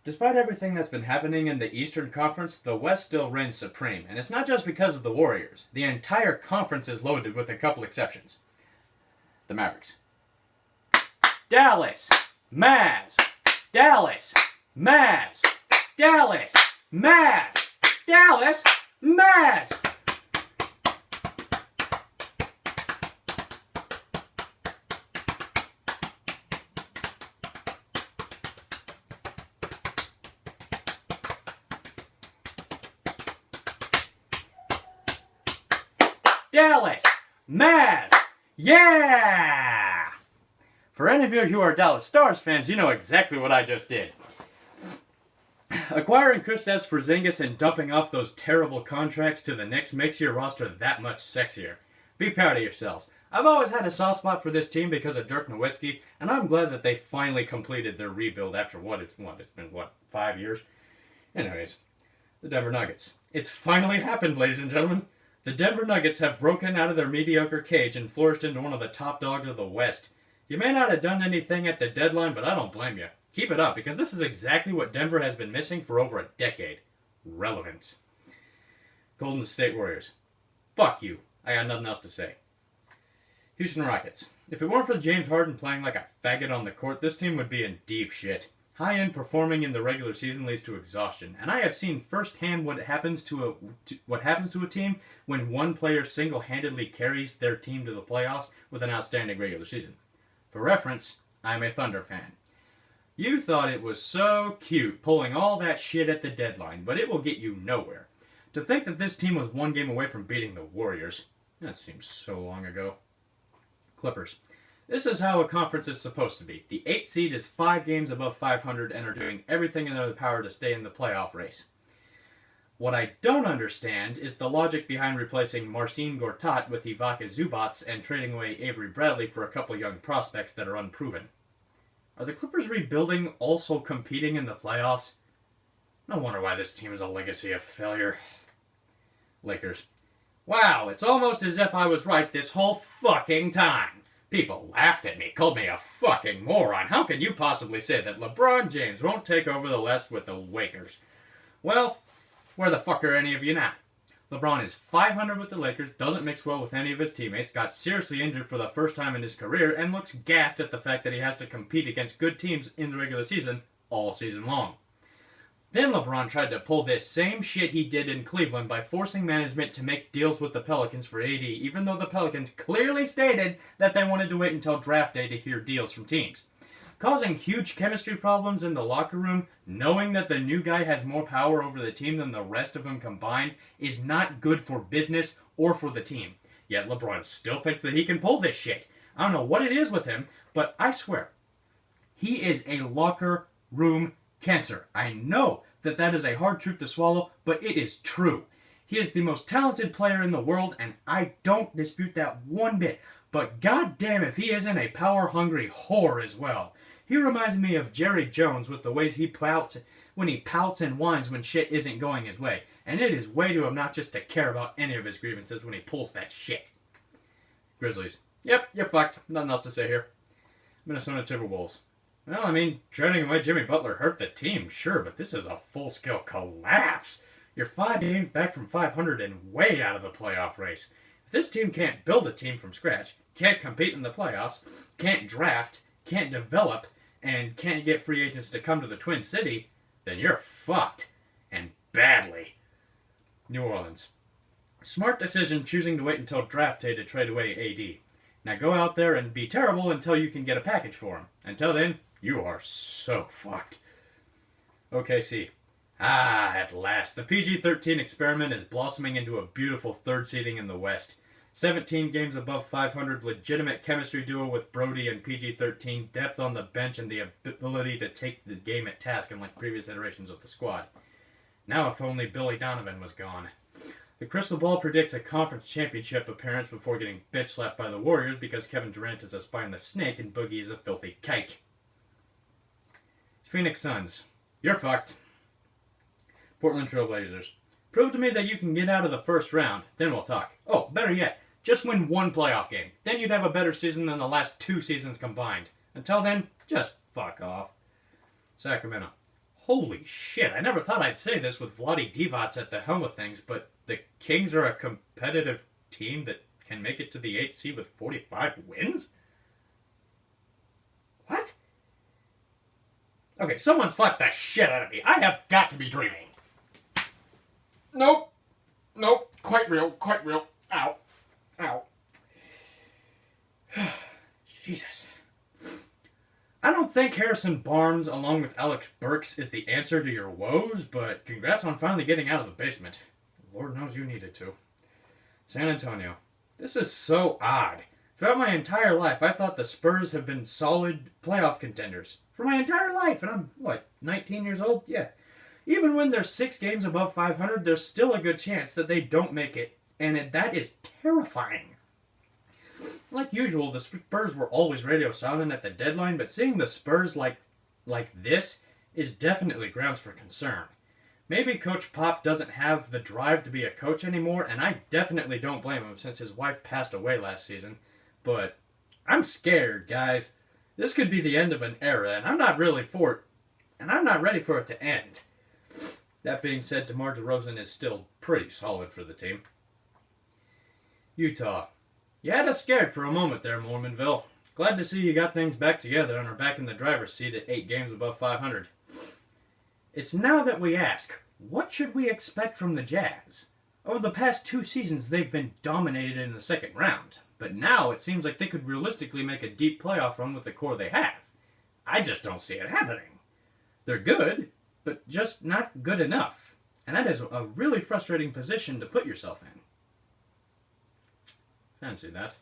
Despite everything that's been happening in the Eastern Conference, the West still reigns supreme, and it's not just because of the Warriors. The entire conference is loaded with a couple exceptions. The Mavericks. Dallas! Mavs! Dallas! Mavs! Dallas! Mavs! Dallas! Mavs! Dallas! Mavs! Yeah! For any of you who are Dallas Stars fans, you know exactly what I just did. Acquiring Kristaps Porzingis and dumping off those terrible contracts to the Knicks makes your roster that much sexier. Be proud of yourselves. I've always had a soft spot for this team because of Dirk Nowitzki, and I'm glad that they finally completed their rebuild after it's been 5 years? Anyways, the Denver Nuggets. It's finally happened, ladies and gentlemen. The Denver Nuggets have broken out of their mediocre cage and flourished into one of the top dogs of the West. You may not have done anything at the deadline, but I don't blame you. Keep it up, because this is exactly what Denver has been missing for over a decade. Relevance. Golden State Warriors. Fuck you. I got nothing else to say. Houston Rockets. If it weren't for James Harden playing like a faggot on the court, this team would be in deep shit. High-end performing in the regular season leads to exhaustion, and I have seen firsthand what happens to a team when one player single-handedly carries their team to the playoffs with an outstanding regular season. For reference, I'm a Thunder fan. You thought it was so cute pulling all that shit at the deadline, but it will get you nowhere. To think that this team was one game away from beating the Warriors, that seems so long ago. Clippers. This is how a conference is supposed to be. The 8th seed is 5 games above 500 and are doing everything in their power to stay in the playoff race. What I don't understand is the logic behind replacing Marcin Gortat with Ivica Zubac and trading away Avery Bradley for a couple young prospects that are unproven. Are the Clippers rebuilding also competing in the playoffs? No wonder why this team is a legacy of failure. Lakers. Wow, it's almost as if I was right this whole fucking time. People laughed at me, called me a fucking moron. How can you possibly say that LeBron James won't take over the West with the Lakers? Well, where the fuck are any of you now? LeBron is .500 with the Lakers, doesn't mix well with any of his teammates, got seriously injured for the first time in his career, and looks gassed at the fact that he has to compete against good teams in the regular season all season long. Then LeBron tried to pull this same shit he did in Cleveland by forcing management to make deals with the Pelicans for AD, even though the Pelicans clearly stated that they wanted to wait until draft day to hear deals from teams. Causing huge chemistry problems in the locker room, knowing that the new guy has more power over the team than the rest of them combined, is not good for business or for the team. Yet LeBron still thinks that he can pull this shit. I don't know what it is with him, but I swear, he is a locker room cancer. I know that that is a hard truth to swallow, but it is true. He is the most talented player in the world, and I don't dispute that one bit. But goddamn if he isn't a power-hungry whore as well. He reminds me of Jerry Jones with the ways he pouts when he pouts and whines when shit isn't going his way. And it is way too obnoxious to care about any of his grievances when he pulls that shit. Grizzlies. Yep, you're fucked. Nothing else to say here. Minnesota Timberwolves. Well, I mean, trading away Jimmy Butler hurt the team, sure, but this is a full-scale collapse. You're 5 games back from 500 and way out of the playoff race. If this team can't build a team from scratch, can't compete in the playoffs, can't draft, can't develop, and can't get free agents to come to the Twin City, then you're fucked. And badly. New Orleans. Smart decision choosing to wait until draft day to trade away AD. Now go out there and be terrible until you can get a package for him. Until then, you are so fucked. OKC. At last. The PG-13 experiment is blossoming into a beautiful third seeding in the West. 17 games above 500, legitimate chemistry duo with Brody and PG-13, depth on the bench, and the ability to take the game at task unlike previous iterations of the squad. Now if only Billy Donovan was gone. The crystal ball predicts a conference championship appearance before getting bitch-slapped by the Warriors because Kevin Durant is a spineless snake and Boogie is a filthy kike. Phoenix Suns. You're fucked. Portland Trail Blazers. Prove to me that you can get out of the first round, then we'll talk. Oh, better yet, just win one playoff game. Then you'd have a better season than the last 2 seasons combined. Until then, just fuck off. Sacramento. Holy shit, I never thought I'd say this with Vlade Divac at the helm of things, but the Kings are a competitive team that can make it to the 8th seed with 45 wins? What? Okay, someone slapped the shit out of me. I have got to be dreaming. Nope. Nope. Quite real. Quite real. Ow. Ow. Jesus. I don't think Harrison Barnes, along with Alex Burks, is the answer to your woes, but congrats on finally getting out of the basement. Lord knows you needed to. San Antonio. This is so odd. Throughout my entire life, I thought the Spurs have been solid playoff contenders. For my entire life, and I'm, 19 years old? Yeah. Even when they're 6 games above 500, there's still a good chance that they don't make it, and that is terrifying. Like usual, the Spurs were always radio silent at the deadline, but seeing the Spurs like this is definitely grounds for concern. Maybe Coach Pop doesn't have the drive to be a coach anymore, and I definitely don't blame him since his wife passed away last season. But I'm scared, guys. This could be the end of an era, and I'm not ready for it to end. That being said, DeMar DeRozan is still pretty solid for the team. Utah. You had us scared for a moment there, Mormonville. Glad to see you got things back together and are back in the driver's seat at 8 games above 500. It's now that we ask, what should we expect from the Jazz? Over the past 2 seasons, they've been dominated in the second round, but now it seems like they could realistically make a deep playoff run with the core they have. I just don't see it happening. They're good, but just not good enough, and that is a really frustrating position to put yourself in. Fancy that.